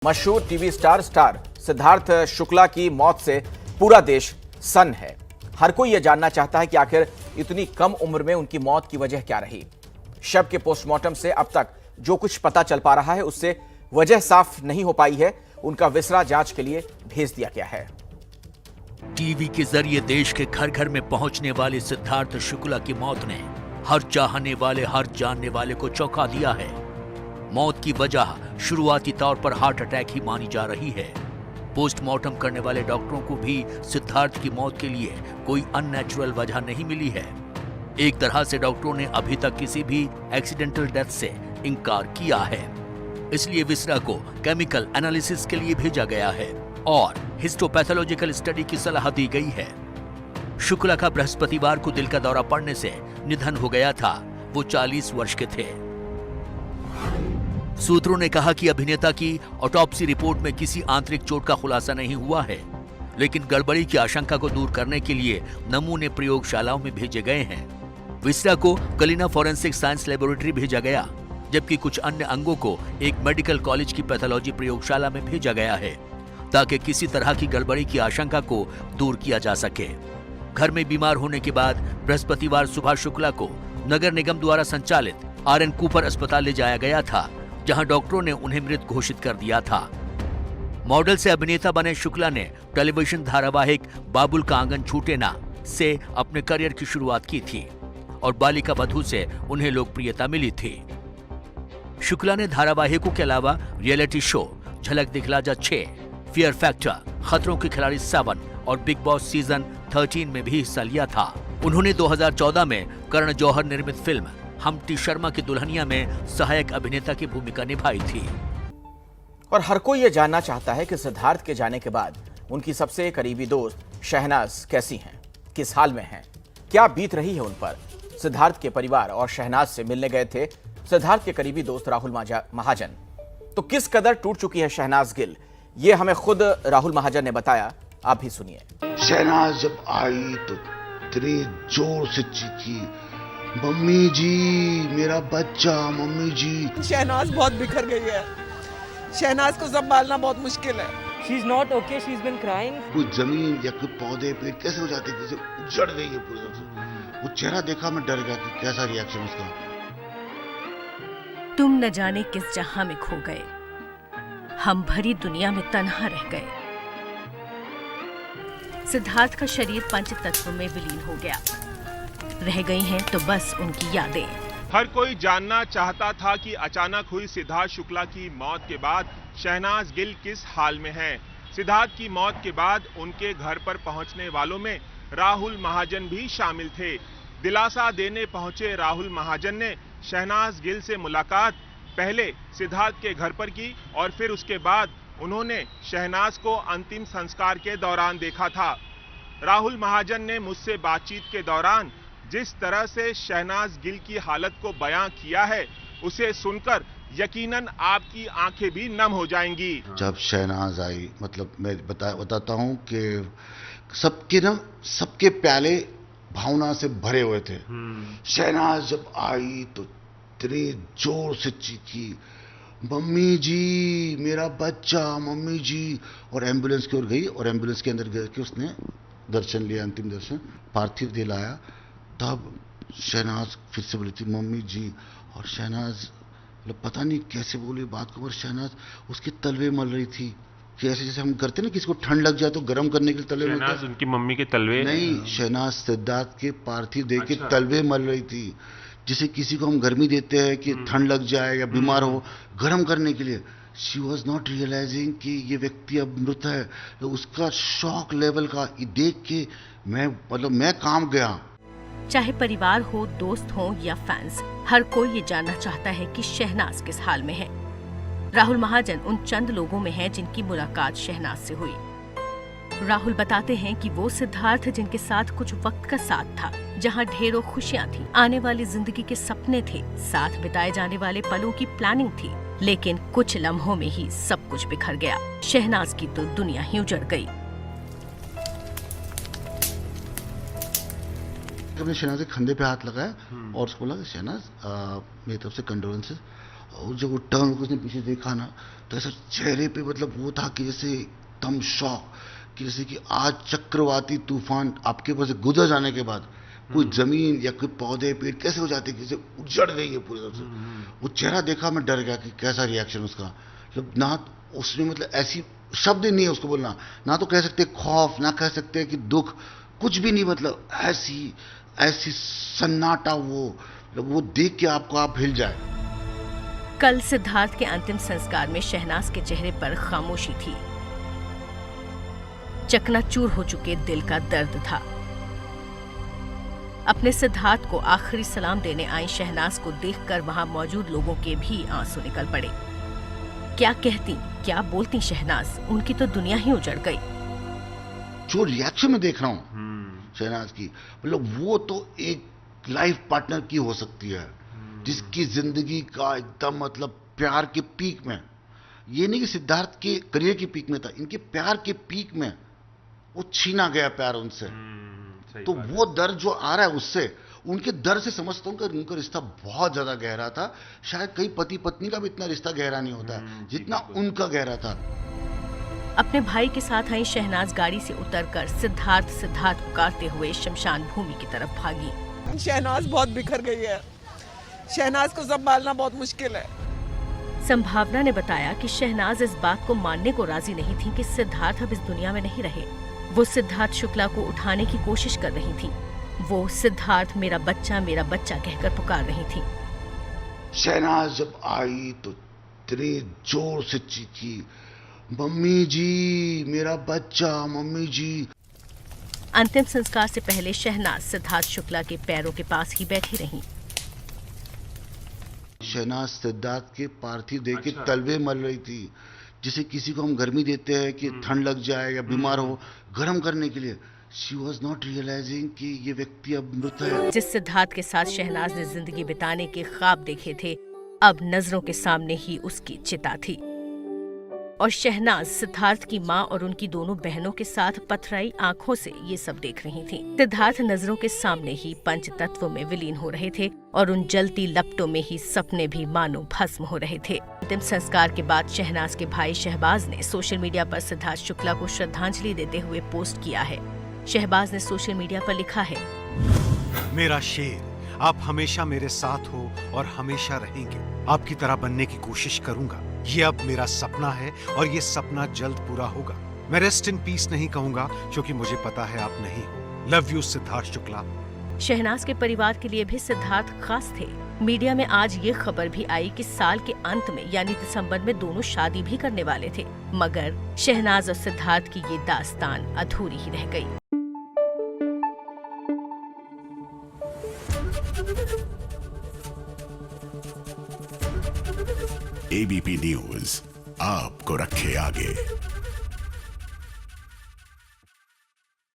मशहूर TV star Siddharth Shukla की मौत से पूरा देश सन्न है। हर कोई यह जानना चाहता है कि आखिर इतनी कम उम्र में उनकी मौत की वजह क्या रही। शव के पोस्टमार्टम से अब तक जो कुछ पता चल पा रहा है उससे वजह साफ नहीं हो पाई है। उनका विसरा जांच के लिए भेज दिया गया है। टीवी के जरिए देश के घर घर में पहुंचने वाले सिद्धार्थ शुक्ला की मौत ने हर चाहने वाले, हर जानने वाले को चौंका दिया है। मौत की वजह शुरुआती तौर पर हार्ट अटैक ही मानी जा रही है। पोस्टमार्टम करने वाले डॉक्टरों को भी सिद्धार्थ की मौत के लिए कोई अननेचुरल वजह नहीं मिली है। एक तरह से डॉक्टरों ने अभी तक किसी भी एक्सीडेंटल डेथ से इनकार किया है। इसलिए विसरा को केमिकल एनालिसिस के लिए भेजा गया है और हिस्टोपैथोलॉजिकल स्टडी की सलाह दी गई है। शुक्ला का बृहस्पतिवार को दिल का दौरा पड़ने से निधन हो गया था। वो 40 वर्ष के थे। सूत्रों ने कहा कि अभिनेता की ऑटोप्सी रिपोर्ट में किसी आंतरिक चोट का खुलासा नहीं हुआ है, लेकिन गड़बड़ी की आशंका को दूर करने के लिए नमूने प्रयोगशालाओं में भेजे गए हैं। विसरा को कलिना फॉरेंसिक साइंस लेबोरेटरी भेजा गया, जबकि कुछ अन्य अंगों को एक मेडिकल कॉलेज की पैथोलॉजी प्रयोगशाला में भेजा गया है, ताकि किसी तरह की गड़बड़ी की आशंका को दूर किया जा सके। घर में बीमार होने के बाद बृहस्पतिवार सुबह शुक्ला को नगर निगम द्वारा संचालित आर.एन. कूपर अस्पताल ले जाया गया था, जहां डॉक्टरों ने उन्हें मृत घोषित कर दिया था। मॉडल से अभिनेता बने शुक्ला ने टेलीविजन धारावाहिक बाबुल का आंगन छूटे ना से अपने करियर की शुरुआत की थी और बालिका वधू से उन्हें लोकप्रियता मिली थी। शुक्ला ने धारावाहिकों के अलावा रियलिटी शो झलक दिखला जा 6, फियर फैक्टर, खतरों के खिलाड़ी 7 और बिग बॉस सीजन 13 में भी हिस्सा लिया था। उन्होंने 2014 में करण जौहर निर्मित फिल्म हमटी शर्मा की दुल्हनिया में सहायक अभिनेता की भूमिका निभाई थी। और हर कोई यह जानना चाहता है कि सिद्धार्थ के जाने के बाद उनकी सबसे करीबी दोस्त शहनाज कैसी हैं, किस हाल में हैं, क्या बीत रही है उन पर। सिद्धार्थ के परिवार और शहनाज से मिलने गए थे सिद्धार्थ के करीबी दोस्त राहुल महाजन। तो किस कदर टूट चुकी है शहनाज गिल, ये हमें खुद राहुल महाजन ने बताया। आप भी सुनिए। शहनाज जब आई तो इतने जोर से चीखी, मम्मी जी मेरा बच्चा, मम्मी जी। शहनाज बहुत बिखर गई है। शहनाज को संभालना बहुत मुश्किल है। She is not okay. She's been crying. कोई जमीन या कोई पौधे पेड़ कैसे हो जाते, जैसे उजड़ गई है पूरी तरह से। वो चेहरा देखा मैं डर गया कि कैसा रिएक्शन उसका। तुम न जाने किस जहां में खो गए, हम भरी दुनिया में तन्हा रह गए। सिद्धार्थ का शरीर पंच तत्व में विलीन हो गया। रह गई हैं तो बस उनकी यादें। हर कोई जानना चाहता था कि अचानक हुई सिद्धार्थ शुक्ला की मौत के बाद शहनाज गिल किस हाल में हैं। सिद्धार्थ की मौत के बाद उनके घर पर पहुंचने वालों में राहुल महाजन भी शामिल थे। दिलासा देने पहुंचे राहुल महाजन ने शहनाज गिल से मुलाकात पहले सिद्धार्थ के घर पर की और फिर उसके बाद उन्होंने शहनाज को अंतिम संस्कार के दौरान देखा था। राहुल महाजन ने मुझसे बातचीत के दौरान जिस तरह से शहनाज गिल की हालत को बयां किया है, उसे सुनकर यकीनन आपकी आंखें भी नम हो जाएंगी। जब शहनाज आई, मतलब मैं बताता हूँ कि सबके प्याले भावना से भरे हुए थे। शहनाज जब आई तो इतने जोर से चीखी, मम्मी जी मेरा बच्चा, मम्मी जी। और एम्बुलेंस की ओर गई और एम्बुलेंस के अंदर गए कि उसने दर्शन लिया, अंतिम दर्शन, पार्थिव देह लाया। तब शहनाज फिर से बोली थी मम्मी जी। और शहनाज मतलब पता नहीं कैसे बोली बात को, पर शहनाज उसके तलवे मल रही थी कि ऐसे जैसे हम करते ना, किसी को ठंड लग जाए तो गर्म करने के लिए तलवे मलते हैं। उनकी मम्मी के तलवे नहीं, शहनाज सिद्धार्थ के पार्थिव देह के तलवे मल रही थी, जिसे किसी को हम गर्मी देते हैं कि ठंड लग जाए या बीमार हो, गर्म करने के लिए। शी वॉज नॉट रियलाइजिंग कि ये व्यक्ति अब मृत है। तो उसका शॉक लेवल का देख के मैं काम गया। चाहे परिवार हो, दोस्त हो या फैंस, हर कोई ये जानना चाहता है कि शहनाज किस हाल में है। राहुल महाजन उन चंद लोगों में हैं जिनकी मुलाकात शहनाज से हुई। राहुल बताते हैं कि वो सिद्धार्थ जिनके साथ कुछ वक्त का साथ था, जहां ढेरों खुशियां थी, आने वाली जिंदगी के सपने थे, साथ बिताए जाने वाले पलों की प्लानिंग थी, लेकिन कुछ लम्हों में ही सब कुछ बिखर गया। शहनाज की तो दुनिया ही उजड़ गई। हमने शहनाज के कंधे पे हाथ लगाया और उसको बोला शहनाज मेरी तरफ से कंडोलेंसेस। और जब वो टर्न उसने पीछे देखा ना, तो ऐसा चेहरे पे मतलब वो था कि जैसे एकदम शौक, कि जैसे कि आज चक्रवाती तूफान आपके पास से गुजर जाने के बाद कोई जमीन या कोई पौधे पेड़ कैसे हो जाते कि जैसे उजड़ गई है पूरी तरह से। वो चेहरा देखा मैं डर गया कि कैसा रिएक्शन उसका, मतलब ना उसमें मतलब ऐसी शब्द नहीं है उसको बोलना, ना तो कह सकते खौफ, ना कह सकते कि दुख, कुछ भी नहीं, मतलब ऐसी ऐसी सन्नाटा वो देख के आपको आप हिल जाए। कल सिद्धार्थ के अंतिम संस्कार में शहनाज के चेहरे पर खामोशी थी, चकनाचूर हो चुके दिल का दर्द था। अपने सिद्धार्थ को आखिरी सलाम देने आई शहनाज को देखकर वहां मौजूद लोगों के भी आंसू निकल पड़े। क्या कहती, क्या बोलती शहनाज, उनकी तो दुनिया ही उजड़ गई। जो रिएक्शन में देख रहा हूं शहनाज की, मतलब वो तो एक लाइफ पार्टनर की हो सकती है जिसकी जिंदगी का एकदम मतलब प्यार के पीक में, ये नहीं कि सिद्धार्थ के करियर की पीक में था, इनके प्यार के पीक में वो छीना गया प्यार उनसे। तो वो दर्द जो आ रहा है उससे, उनके दर्द से समझता हूं कि उनका रिश्ता बहुत ज्यादा गहरा था। शायद कई पति पत्नी का भी इतना रिश्ता गहरा नहीं होता है जितना उनका गहरा था। अपने भाई के साथ आई शहनाज गाड़ी से उतरकर सिद्धार्थ पुकारते हुए शमशान भूमि की तरफ भागी। शहनाज बहुत बिखर गई है, शहनाज को संभालना बहुत मुश्किल है। संभावना ने बताया कि शहनाज इस बात को मानने को राजी नहीं थी कि सिद्धार्थ अब इस दुनिया में नहीं रहे। वो सिद्धार्थ शुक्ला को उठाने की कोशिश कर रही थी। वो सिद्धार्थ मेरा बच्चा कहकर पुकार रही थी। शहनाज जब आई तो इतने जोर से चीखी, मम्मी जी मेरा बच्चा, मम्मी जी। अंतिम संस्कार से पहले शहनाज सिद्धार्थ शुक्ला के पैरों के पास ही बैठी रही। शहनाज सिद्धार्थ के पार्थिव देह के तलवे मल रही थी, जिसे किसी को हम गर्मी देते हैं कि ठंड लग जाए या बीमार हो, गर्म करने के लिए। She was not realizing कि ये व्यक्ति अब मृत है। जिस सिद्धार्थ के साथ शहनाज ने जिंदगी बिताने के ख्वाब देखे थे, अब नजरों के सामने ही उसकी चिता थी। और शहनाज सिद्धार्थ की माँ और उनकी दोनों बहनों के साथ पथराई आंखों से ये सब देख रही थी। सिद्धार्थ नजरों के सामने ही पंच तत्वों में विलीन हो रहे थे और उन जलती लपटों में ही सपने भी मानो भस्म हो रहे थे। अंतिम संस्कार के बाद शहनाज के भाई शहबाज ने सोशल मीडिया पर सिद्धार्थ शुक्ला को श्रद्धांजलि देते हुए पोस्ट किया है। शहबाज ने सोशल मीडिया पर लिखा है, मेरा शेर, आप हमेशा मेरे साथ हो और हमेशा रहेंगे। आपकी तरह बनने की कोशिश करूंगा। ये अब मेरा सपना है और ये सपना जल्द पूरा होगा। मैं रेस्ट इन पीस नहीं कहूंगा क्योंकि मुझे पता है आप नहीं हो। Love you Siddharth Shukla. शहनाज के परिवार के लिए भी सिद्धार्थ खास थे। मीडिया में आज ये खबर भी आई कि साल के अंत में यानी दिसंबर में दोनों शादी भी करने वाले थे, मगर शहनाज और सिद्धार्थ की ये दास्तान अधूरी ही रह गई। एबीपी न्यूज आपको रखे आगे।